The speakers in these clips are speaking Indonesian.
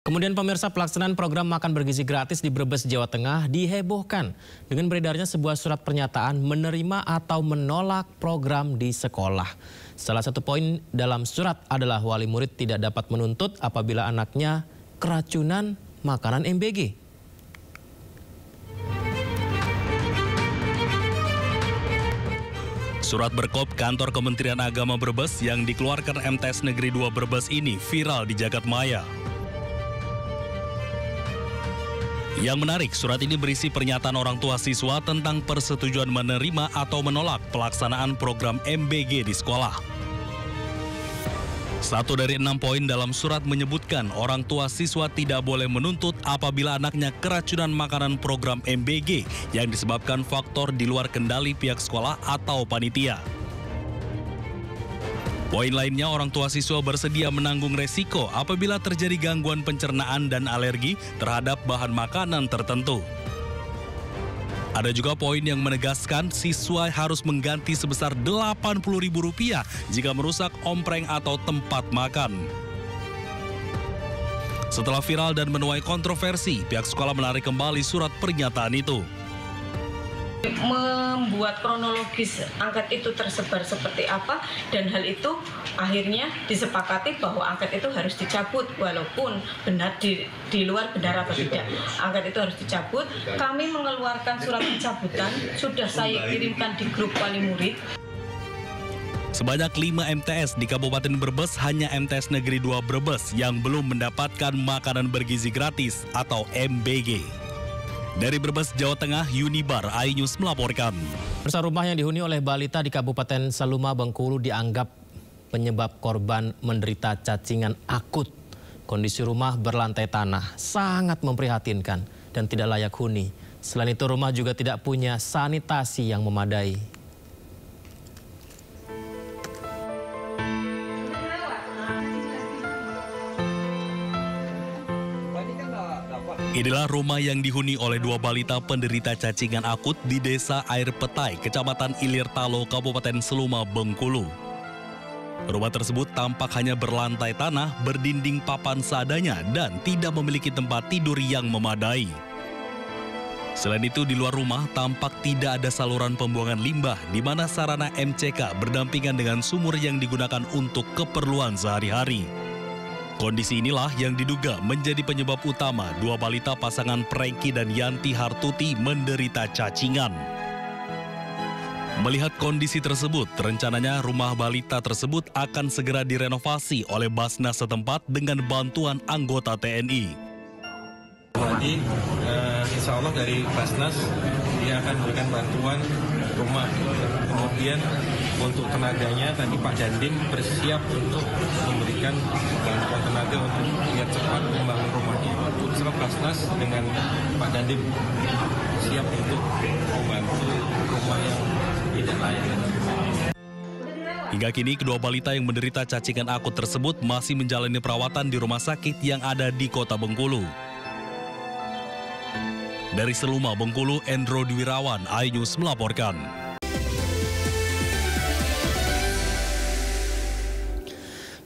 Kemudian pemirsa, pelaksanaan program makan bergizi gratis di Brebes, Jawa Tengah dihebohkan dengan beredarnya sebuah surat pernyataan menerima atau menolak program di sekolah. Salah satu poin dalam surat adalah wali murid tidak dapat menuntut apabila anaknya keracunan makanan MBG. Surat berkop kantor Kementerian Agama Brebes yang dikeluarkan MTs Negeri 2 Brebes ini viral di jagat maya. Yang menarik, surat ini berisi pernyataan orang tua siswa tentang persetujuan menerima atau menolak pelaksanaan program MBG di sekolah. 1 dari 6 poin dalam surat menyebutkan orang tua siswa tidak boleh menuntut apabila anaknya keracunan makanan program MBG yang disebabkan faktor di luar kendali pihak sekolah atau panitia. Poin lainnya, orang tua siswa bersedia menanggung resiko apabila terjadi gangguan pencernaan dan alergi terhadap bahan makanan tertentu. Ada juga poin yang menegaskan siswa harus mengganti sebesar Rp80.000 jika merusak ompreng atau tempat makan. Setelah viral dan menuai kontroversi, pihak sekolah menarik kembali surat pernyataan itu. Membuat kronologis angket itu tersebar seperti apa, dan hal itu akhirnya disepakati bahwa angket itu harus dicabut walaupun benar di luar benar atau tidak. Angket itu harus dicabut. Kami mengeluarkan surat pencabutan, sudah saya kirimkan di grup wali murid. Sebanyak 5 MTS di Kabupaten Brebes, hanya MTs Negeri 2 Brebes yang belum mendapatkan makanan bergizi gratis atau MBG. Dari Brebes, Jawa Tengah, Yunibar, iNews melaporkan. Rumah yang dihuni oleh balita di Kabupaten Saluma, Bengkulu dianggap penyebab korban menderita cacingan akut. Kondisi rumah berlantai tanah sangat memprihatinkan dan tidak layak huni. Selain itu, rumah juga tidak punya sanitasi yang memadai. Inilah rumah yang dihuni oleh 2 balita penderita cacingan akut di Desa Air Petai, Kecamatan Ilir Talo, Kabupaten Saluma, Bengkulu. Rumah tersebut tampak hanya berlantai tanah, berdinding papan seadanya, dan tidak memiliki tempat tidur yang memadai. Selain itu, di luar rumah tampak tidak ada saluran pembuangan limbah, di mana sarana MCK berdampingan dengan sumur yang digunakan untuk keperluan sehari-hari. Kondisi inilah yang diduga menjadi penyebab utama 2 balita pasangan Prengki dan Yanti Hartuti menderita cacingan. Melihat kondisi tersebut, rencananya rumah balita tersebut akan segera direnovasi oleh Basnas setempat dengan bantuan anggota TNI. Jadi, insya Allah dari Basnas dia akan memberikan bantuan rumah. Kemudian untuk tenaganya tadi Pak Dandim bersiap untuk memberikan bantuan tenaga untuk biar cepat membangun rumahnya. Sebab Basnas dengan Pak Dandim siap untuk membantu rumah yang tidak layak. Hingga kini, kedua balita yang menderita cacingan akut tersebut masih menjalani perawatan di rumah sakit yang ada di Kota Bengkulu. Dari Saluma, Bengkulu, Endro Dwirawan, iNews melaporkan.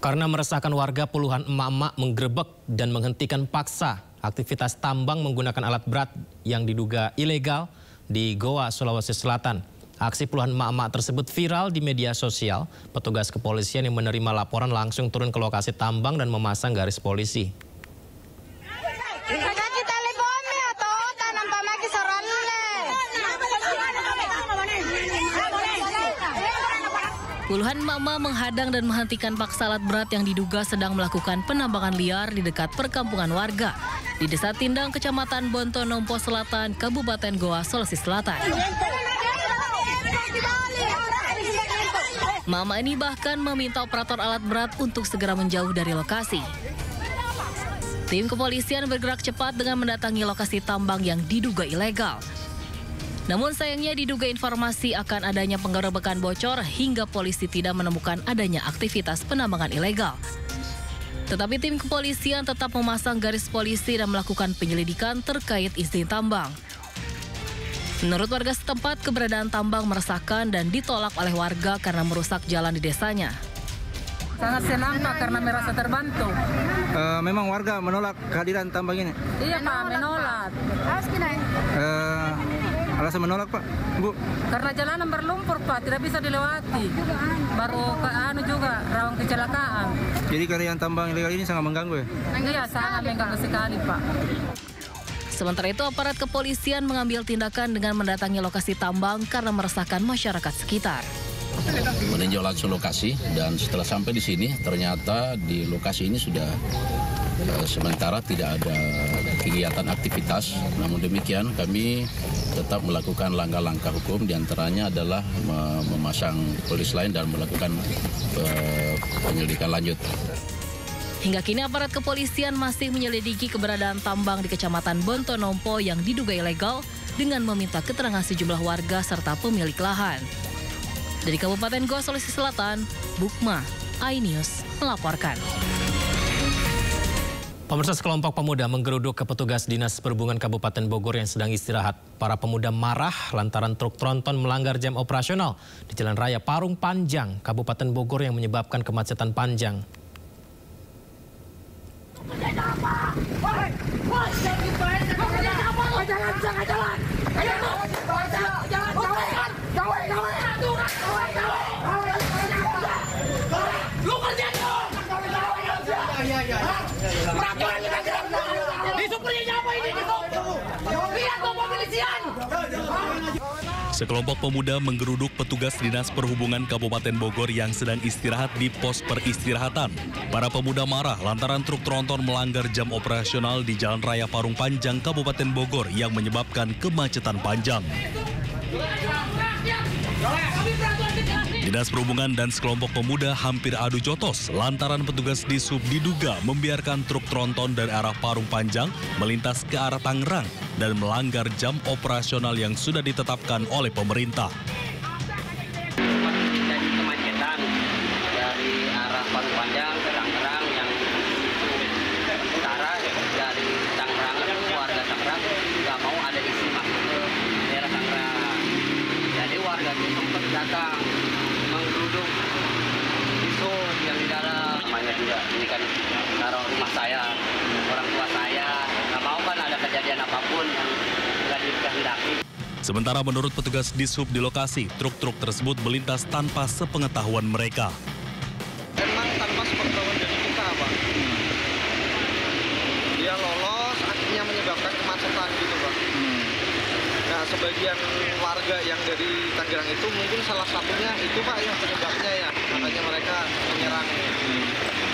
Karena meresahkan warga, puluhan emak-emak menggerebek dan menghentikan paksa aktivitas tambang menggunakan alat berat yang diduga ilegal di Goa, Sulawesi Selatan. Aksi puluhan emak-emak tersebut viral di media sosial. Petugas kepolisian yang menerima laporan langsung turun ke lokasi tambang dan memasang garis polisi. Puluhan emak-emak menghadang dan menghentikan paksa alat berat yang diduga sedang melakukan penambangan liar di dekat perkampungan warga di Desa Tindang, Kecamatan Bontonompo Selatan, Kabupaten Goa, Sulawesi Selatan. Mama ini bahkan meminta operator alat berat untuk segera menjauh dari lokasi. Tim kepolisian bergerak cepat dengan mendatangi lokasi tambang yang diduga ilegal. Namun sayangnya diduga informasi akan adanya penggerebekan bocor hingga polisi tidak menemukan adanya aktivitas penambangan ilegal. Tetapi tim kepolisian tetap memasang garis polisi dan melakukan penyelidikan terkait izin tambang. Menurut warga setempat, keberadaan tambang meresahkan dan ditolak oleh warga karena merusak jalan di desanya. Sangat senang Pak karena merasa terbantu. Memang warga menolak kehadiran tambang ini? Iya Pak, menolak. Alasan menolak Pak, Bu? Karena jalanan berlumpur Pak, tidak bisa dilewati. Baru juga rawan kecelakaan. Jadi kehadiran tambang ilegal ini sangat mengganggu ya? Iya, sangat mengganggu sekali Pak. Sementara itu, aparat kepolisian mengambil tindakan dengan mendatangi lokasi tambang karena meresahkan masyarakat sekitar. Meninjau langsung lokasi dan setelah sampai di sini ternyata di lokasi ini sudah sementara tidak ada kegiatan aktivitas. Namun demikian kami tetap melakukan langkah-langkah hukum, diantaranya adalah memasang polis lain dan melakukan penyelidikan lanjut. Hingga kini aparat kepolisian masih menyelidiki keberadaan tambang di Kecamatan Bontonompo yang diduga ilegal dengan meminta keterangan sejumlah warga serta pemilik lahan. Dari Kabupaten Goa, Sulawesi Selatan, Bukma, iNews melaporkan. Pemirsa, sekelompok pemuda menggeruduk ke petugas Dinas Perhubungan Kabupaten Bogor yang sedang istirahat. Para pemuda marah lantaran truk tronton melanggar jam operasional di Jalan Raya Parung Panjang, Kabupaten Bogor yang menyebabkan kemacetan panjang. Sekelompok pemuda menggeruduk petugas Dinas Perhubungan Kabupaten Bogor yang sedang istirahat di pos peristirahatan. Para pemuda marah lantaran truk tronton melanggar jam operasional di Jalan Raya Parung Panjang, Kabupaten Bogor yang menyebabkan kemacetan panjang. Dinas Perhubungan dan sekelompok pemuda hampir adu jotos lantaran petugas Dishub diduga membiarkan truk tronton dari arah Parung Panjang melintas ke arah Tangerang dan melanggar jam operasional yang sudah ditetapkan oleh pemerintah. Jadi kemacetan dari arah Parung Panjang ke Tangerang yang utara, dari Tangerang warga Tangerang nggak mau ada isi masuk ke daerah Tangerang. Jadi warga itu sempat datang menggeruduk itu yang di dalam. Namanya juga ini kan taruh rumah saya, orang tua saya, nggak mau kan ada kejadian apapun yang nggak dikehendaki. Sementara menurut petugas Dishub di lokasi, truk-truk tersebut melintas tanpa sepengetahuan mereka. Emang tanpa sepengetahuan dari kita, Pak. Dia lolos, akhirnya menyebabkan kemacetan gitu, Pak. Nah, sebagian warga yang dari Tangerang itu mungkin salah satunya itu Pak yang penyebabnya ya. Makanya mereka menyerang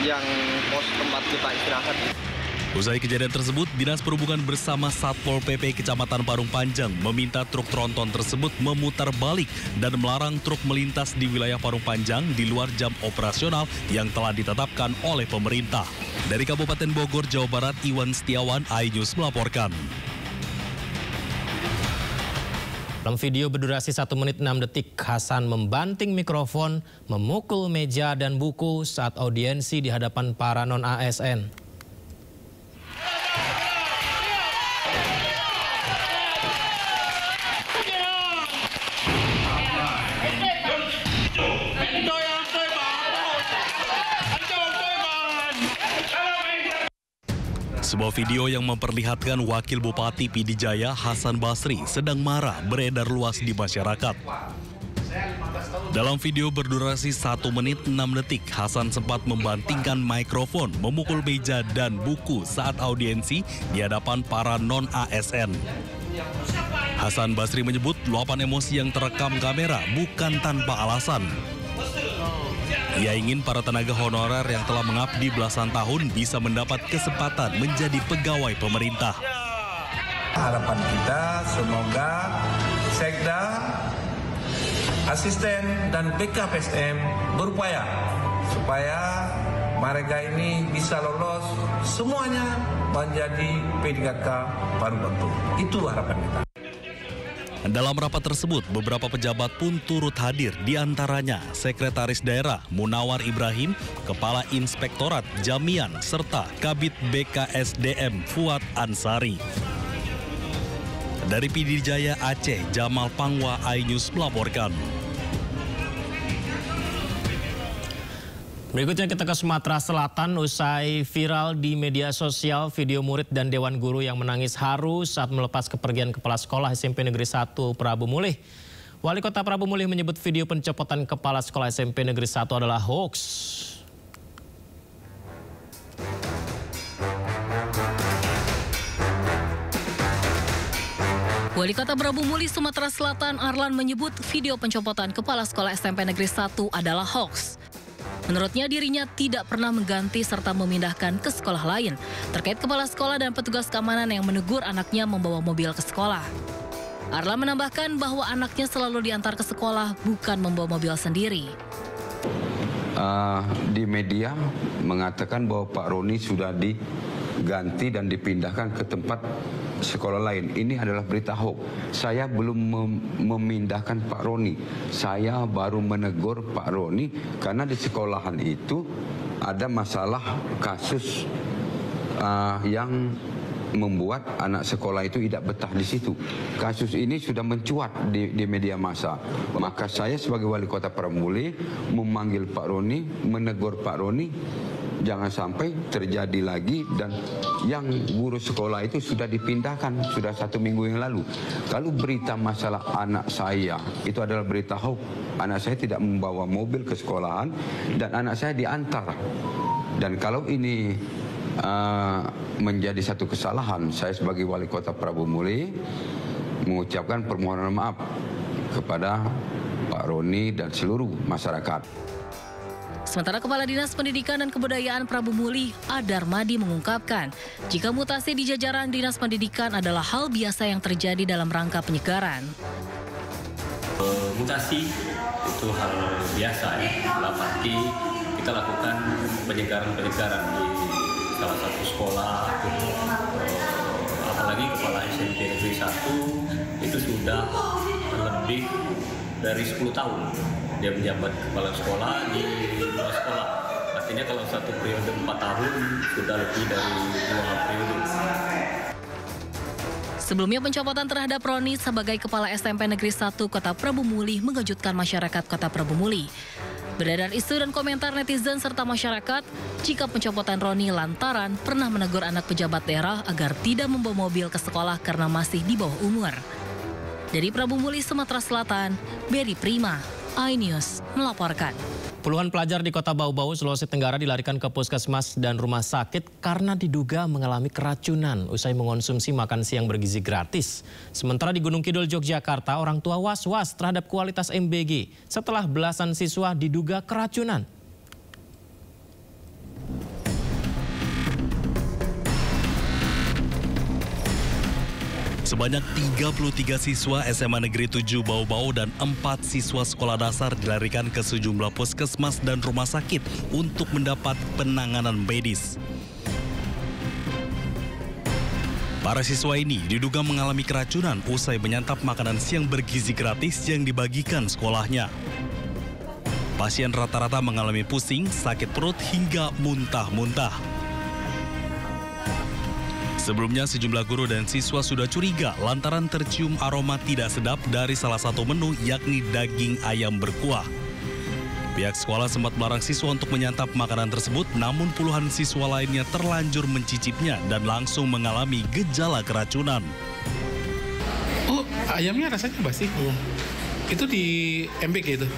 yang pos tempat kita istirahat. Usai kejadian tersebut, Dinas Perhubungan bersama Satpol PP Kecamatan Parung Panjang meminta truk tronton tersebut memutar balik dan melarang truk melintas di wilayah Parung Panjang di luar jam operasional yang telah ditetapkan oleh pemerintah. Dari Kabupaten Bogor, Jawa Barat, Iwan Setiawan, iNews melaporkan. Dalam video berdurasi 1 menit 6 detik, Hasan membanting mikrofon, memukul meja dan buku saat audiensi di hadapan para non-ASN. Sebuah video yang memperlihatkan Wakil Bupati Pidijaya Hasan Basri sedang marah beredar luas di masyarakat. Dalam video berdurasi 1 menit 6 detik, Hasan sempat membantingkan mikrofon, memukul meja dan buku saat audiensi di hadapan para non-ASN. Hasan Basri menyebut luapan emosi yang terekam kamera bukan tanpa alasan. Ia ingin para tenaga honorer yang telah mengabdi belasan tahun bisa mendapat kesempatan menjadi pegawai pemerintah. Harapan kita semoga Sekda, asisten dan BKPSM berupaya supaya mereka ini bisa lolos semuanya menjadi P3K Parung Panjang. Itu harapan kita. Dalam rapat tersebut, beberapa pejabat pun turut hadir, diantaranya Sekretaris Daerah Munawar Ibrahim, Kepala Inspektorat Jamian, serta Kabid BKSDM Fuad Ansari. Dari Pidijaya Aceh, Jamal Pangwa, iNews melaporkan. Berikutnya kita ke Sumatera Selatan. Usai viral di media sosial video murid dan dewan guru yang menangis haru saat melepas kepergian kepala sekolah SMP Negeri 1 Prabu Mulih. Wali Kota Prabu Mulih menyebut video pencopotan kepala sekolah SMP Negeri 1 adalah hoax. Wali Kota Prabu Mulih, Sumatera Selatan, Arlan menyebut video pencopotan kepala sekolah SMP Negeri 1 adalah hoax. Menurutnya dirinya tidak pernah mengganti serta memindahkan ke sekolah lain terkait kepala sekolah dan petugas keamanan yang menegur anaknya membawa mobil ke sekolah. Arlan menambahkan bahwa anaknya selalu diantar ke sekolah, bukan membawa mobil sendiri. Di media mengatakan bahwa Pak Roni sudah diganti dan dipindahkan ke tempat sekolah lain. Ini adalah berita hoax. Saya belum memindahkan Pak Roni. Saya baru menegur Pak Roni karena di sekolahan itu ada masalah kasus yang membuat anak sekolah itu tidak betah di situ. Kasus ini sudah mencuat di media massa. Maka saya sebagai Wali Kota Prabu Mulih memanggil Pak Roni, menegur Pak Roni, jangan sampai terjadi lagi, dan yang guru sekolah itu sudah dipindahkan, sudah 1 minggu yang lalu. Kalau berita masalah anak saya, itu adalah berita hoax. Anak saya tidak membawa mobil ke sekolahan dan anak saya diantar. Dan kalau ini menjadi satu kesalahan, saya sebagai Wali Kota Prabu Mulih mengucapkan permohonan maaf kepada Pak Roni dan seluruh masyarakat. Sementara Kepala Dinas Pendidikan dan Kebudayaan Prabu Mulih, Adar Madi, mengungkapkan jika mutasi di jajaran Dinas Pendidikan adalah hal biasa yang terjadi dalam rangka penyegaran. Mutasi itu hal biasa ya, dalam arti kita lakukan penyegaran-penyegaran di salah satu sekolah, apalagi kepala SMP Negeri 1 itu sudah lebih dari 10 tahun dia menjabat kepala sekolah di 2 sekolah. Artinya kalau satu periode 4 tahun sudah lebih dari 2 periode. Sebelumnya pencopotan terhadap Roni sebagai Kepala SMP Negeri 1 Kota Prabu Mulih mengejutkan masyarakat Kota Prabu Mulih. Beredar isu dan komentar netizen serta masyarakat jika pencopotan Roni lantaran pernah menegur anak pejabat daerah agar tidak membawa mobil ke sekolah karena masih di bawah umur. Dari Prabu Mulih, Sumatera Selatan, Beri Prima, iNews melaporkan. Puluhan pelajar di Kota Bau-Bau, Sulawesi Tenggara dilarikan ke puskesmas dan rumah sakit karena diduga mengalami keracunan usai mengonsumsi makan siang bergizi gratis. Sementara di Gunung Kidul, Yogyakarta, orang tua was-was terhadap kualitas MBG setelah belasan siswa diduga keracunan. Sebanyak 33 siswa SMA Negeri 7 Bau-Bau dan 4 siswa sekolah dasar dilarikan ke sejumlah puskesmas dan rumah sakit untuk mendapat penanganan medis. Para siswa ini diduga mengalami keracunan usai menyantap makanan siang bergizi gratis yang dibagikan sekolahnya. Pasien rata-rata mengalami pusing, sakit perut hingga muntah-muntah. Sebelumnya sejumlah guru dan siswa sudah curiga lantaran tercium aroma tidak sedap dari salah satu menu, yakni daging ayam berkuah. Pihak sekolah sempat melarang siswa untuk menyantap makanan tersebut, namun puluhan siswa lainnya terlanjur mencicipnya dan langsung mengalami gejala keracunan. Oh, ayamnya rasanya basi? Itu di MBG itu?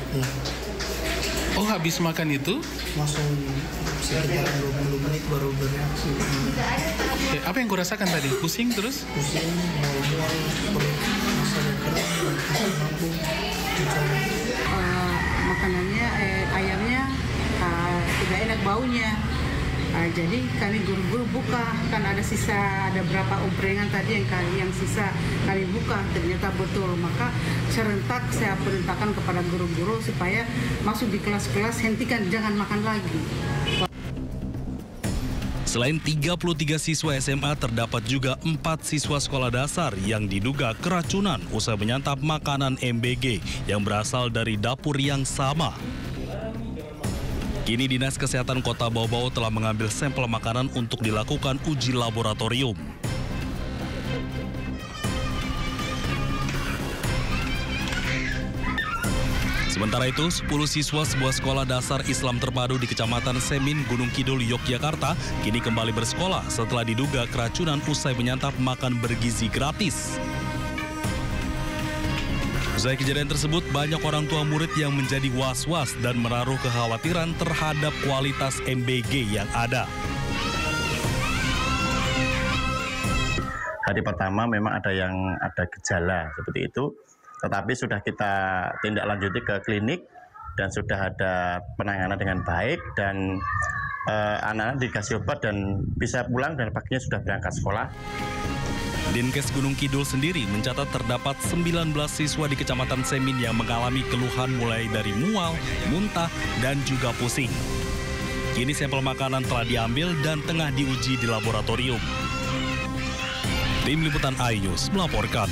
Oh, habis makan itu? Langsung sekitar 20 menit baru bereaksi. Apa yang kau rasakan tadi? Pusing terus? Pusing, mual-mual, perut, rasanya kering, mampu. Makanannya, ayamnya tidak enak baunya. Jadi kami guru-guru buka, kan ada sisa, ada berapa omprengan tadi yang sisa kami buka, ternyata betul. Maka serentak saya perintahkan kepada guru-guru supaya masuk di kelas-kelas, hentikan, jangan makan lagi. Selain 33 siswa SMA, terdapat juga 4 siswa sekolah dasar yang diduga keracunan usai menyantap makanan MBG yang berasal dari dapur yang sama. Kini Dinas Kesehatan Kota Bau-Bau telah mengambil sampel makanan untuk dilakukan uji laboratorium. Sementara itu, 10 siswa sebuah sekolah dasar Islam terpadu di Kecamatan Semin, Gunung Kidul, Yogyakarta kini kembali bersekolah setelah diduga keracunan usai menyantap makan bergizi gratis. Usai kejadian tersebut, banyak orang tua murid yang menjadi was-was dan menaruh kekhawatiran terhadap kualitas MBG yang ada. Hari pertama memang ada gejala seperti itu, tetapi sudah kita tindak lanjuti ke klinik dan sudah ada penanganan dengan baik dan anak-anak dikasih obat dan bisa pulang dan paginya sudah berangkat sekolah. Dinkes Gunung Kidul sendiri mencatat terdapat 19 siswa di Kecamatan Semin yang mengalami keluhan mulai dari mual, muntah, dan juga pusing. Kini sampel makanan telah diambil dan tengah diuji di laboratorium. Tim Liputan iNews melaporkan.